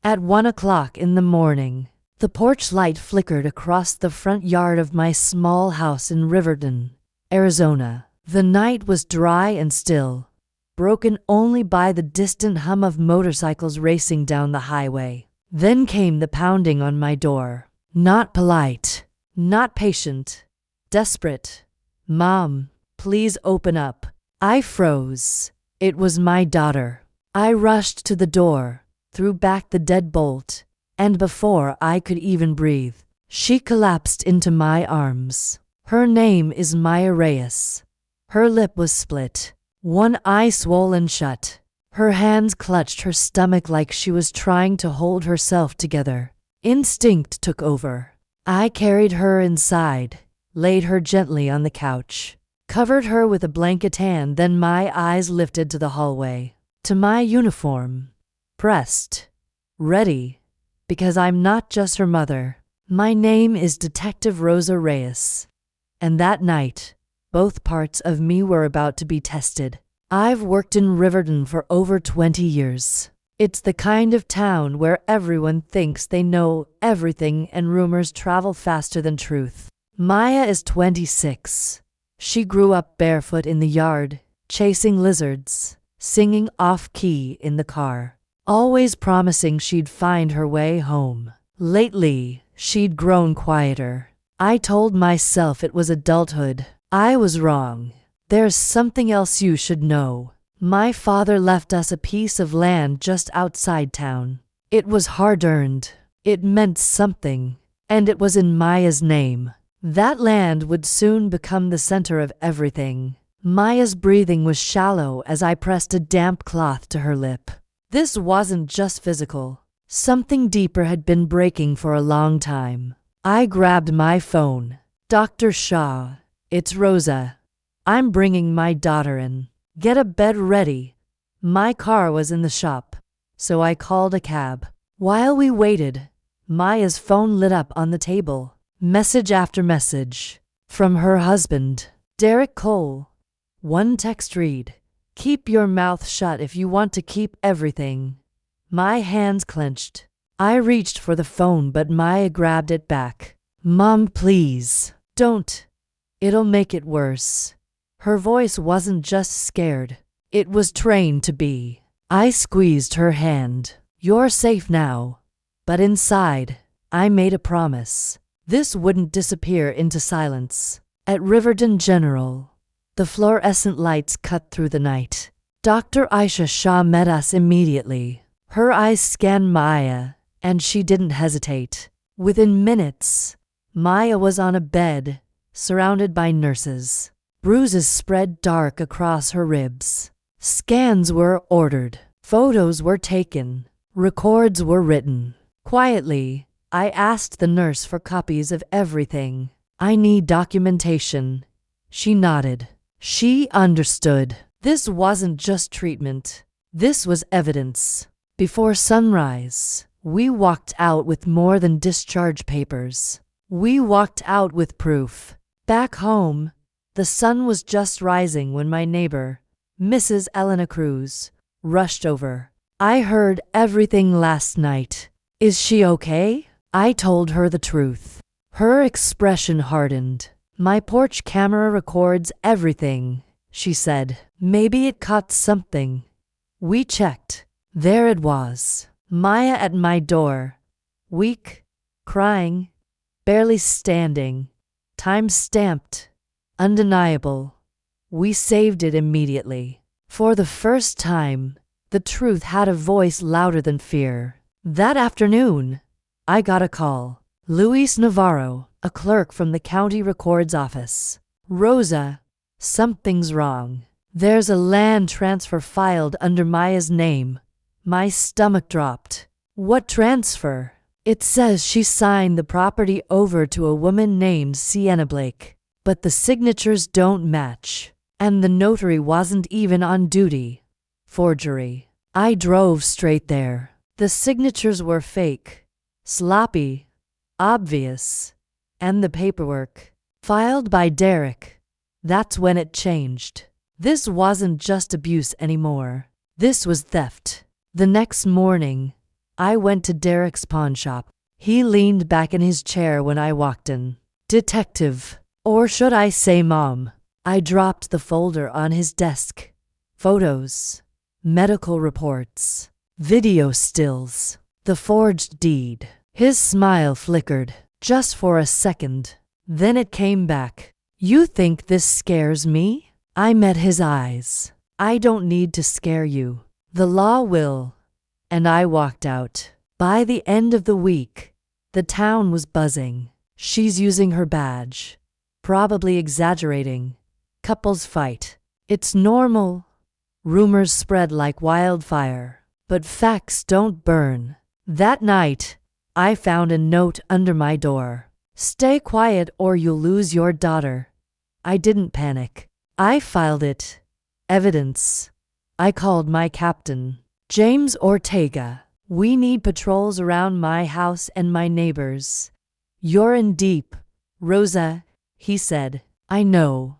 At 1 o'clock in the morning, the porch light flickered across the front yard of my small house in Riverton, Arizona. The night was dry and still, broken only by the distant hum of motorcycles racing down the highway. Then came the pounding on my door. Not polite, not patient, desperate. "Mom, please open up." I froze. It was my daughter. I rushed to the door, threw back the deadbolt, and before I could even breathe, she collapsed into my arms. Her name is Maya Reyes. Her lip was split, one eye swollen shut. Her hands clutched her stomach like she was trying to hold herself together. Instinct took over. I carried her inside, laid her gently on the couch, covered her with a blanket, and then my eyes lifted to the hallway, to my uniform, pressed, ready, because I'm not just her mother. My name is Detective Rosa Reyes. And that night, both parts of me were about to be tested. I've worked in Riverton for over 20 years. It's the kind of town where everyone thinks they know everything and rumors travel faster than truth. Maya is 26. She grew up barefoot in the yard, chasing lizards, singing off-key in the car, always promising she'd find her way home. Lately, she'd grown quieter. I told myself it was adulthood. I was wrong. There's something else you should know. My father left us a piece of land just outside town. It was hard-earned. It meant something. And it was in Maya's name. That land would soon become the center of everything. Maya's breathing was shallow as I pressed a damp cloth to her lip. This wasn't just physical. Something deeper had been breaking for a long time. I grabbed my phone. "Dr. Shaw, it's Rosa. I'm bringing my daughter in. Get a bed ready." My car was in the shop, so I called a cab. While we waited, Maya's phone lit up on the table. Message after message. From her husband, Derek Cole. One text read, "Keep your mouth shut if you want to keep everything." My hands clenched. I reached for the phone, but Maya grabbed it back. "Mom, please, don't. It'll make it worse." Her voice wasn't just scared. It was trained to be. I squeezed her hand. "You're safe now." But inside, I made a promise. This wouldn't disappear into silence. At Riverton General, the fluorescent lights cut through the night. Dr. Aisha Shah met us immediately. Her eyes scanned Maya, and she didn't hesitate. Within minutes, Maya was on a bed, surrounded by nurses. Bruises spread dark across her ribs. Scans were ordered. Photos were taken. Records were written. Quietly, I asked the nurse for copies of everything. "I need documentation." She nodded. She understood. This wasn't just treatment. This was evidence. Before sunrise, we walked out with more than discharge papers. We walked out with proof. Back home, the sun was just rising when my neighbor, Mrs. Elena Cruz, rushed over. "I heard everything last night. Is she okay?" I told her the truth. Her expression hardened. "My porch camera records everything," she said. "Maybe it caught something." We checked. There it was. Maya at my door. Weak, crying, barely standing. Time stamped. Undeniable. We saved it immediately. For the first time, the truth had a voice louder than fear. That afternoon, I got a call. Luis Navarro, a clerk from the county records office. "Rosa, something's wrong. There's a land transfer filed under Maya's name." My stomach dropped. "What transfer?" "It says she signed the property over to a woman named Sienna Blake, but the signatures don't match. And the notary wasn't even on duty." Forgery. I drove straight there. The signatures were fake, sloppy, obvious. And the paperwork, filed by Derek. That's when it changed. This wasn't just abuse anymore. This was theft. The next morning, I went to Derek's pawn shop. He leaned back in his chair when I walked in. Detective. Or should I say Mom? I dropped the folder on his desk. Photos. Medical reports. Video stills. The forged deed. His smile flickered, just for a second. Then it came back. You think this scares me? I met his eyes. I don't need to scare you. The law will. And I walked out. By the end of the week, the town was buzzing. She's using her badge. Probably exaggerating. Couples fight. It's normal. Rumors spread like wildfire. But facts don't burn. That night, I found a note under my door. Stay quiet or you'll lose your daughter. I didn't panic. I filed it. Evidence. I called my captain, James Ortega. We need patrols around my house and my neighbors. You're in deep, Rosa, he said. I know.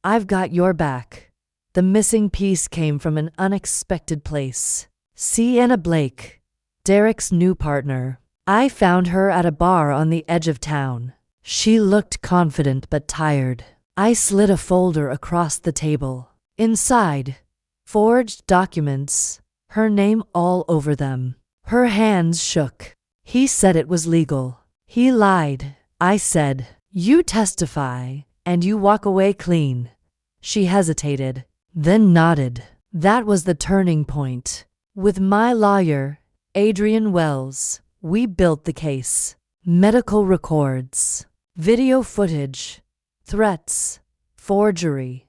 I've got your back. The missing piece came from an unexpected place. Sienna Blake, Derek's new partner. I found her at a bar on the edge of town. She looked confident but tired. I slid a folder across the table. Inside, forged documents, her name all over them. Her hands shook. He said it was legal. He lied. I said, you testify, and you walk away clean. She hesitated, then nodded. That was the turning point. With my lawyer, Adrian Wells, we built the case. Medical records, video footage, threats, forgery,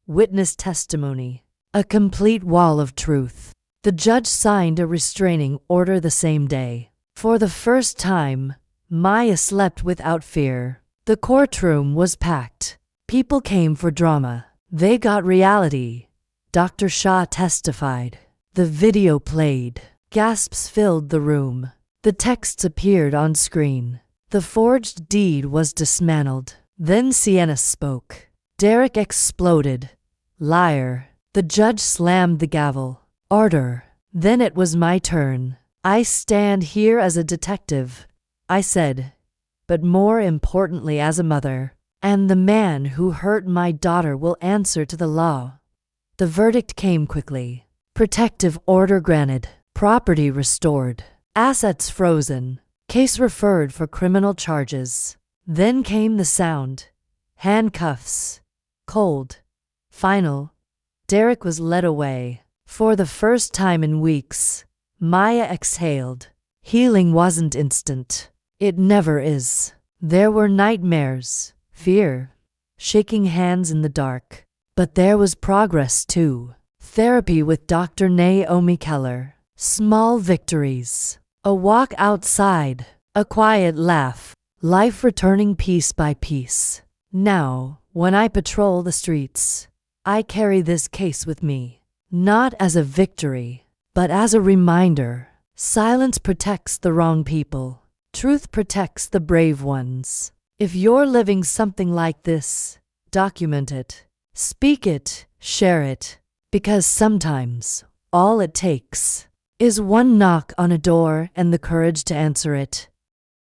witness testimony, a complete wall of truth. The judge signed a restraining order the same day. For the first time, Maya slept without fear. The courtroom was packed. People came for drama. They got reality. Dr. Shah testified. The video played. Gasps filled the room. The texts appeared on screen. The forged deed was dismantled. Then Sienna spoke. Derek exploded. Liar. The judge slammed the gavel. Order. Then it was my turn. I stand here as a detective, I said, but more importantly as a mother. And the man who hurt my daughter will answer to the law. The verdict came quickly. Protective order granted. Property restored. Assets frozen. Case referred for criminal charges. Then came the sound. Handcuffs. Cold. Final. Derek was led away. For the first time in weeks, Maya exhaled. Healing wasn't instant. It never is. There were nightmares, fear, shaking hands in the dark. But there was progress too. Therapy with Dr. Naomi Keller. Small victories. A walk outside. A quiet laugh. Life returning piece by piece. Now, when I patrol the streets, I carry this case with me. Not as a victory, but as a reminder. Silence protects the wrong people. Truth protects the brave ones. If you're living something like this, document it. Speak it. Share it. Because sometimes, all it takes is one knock on a door and the courage to answer it.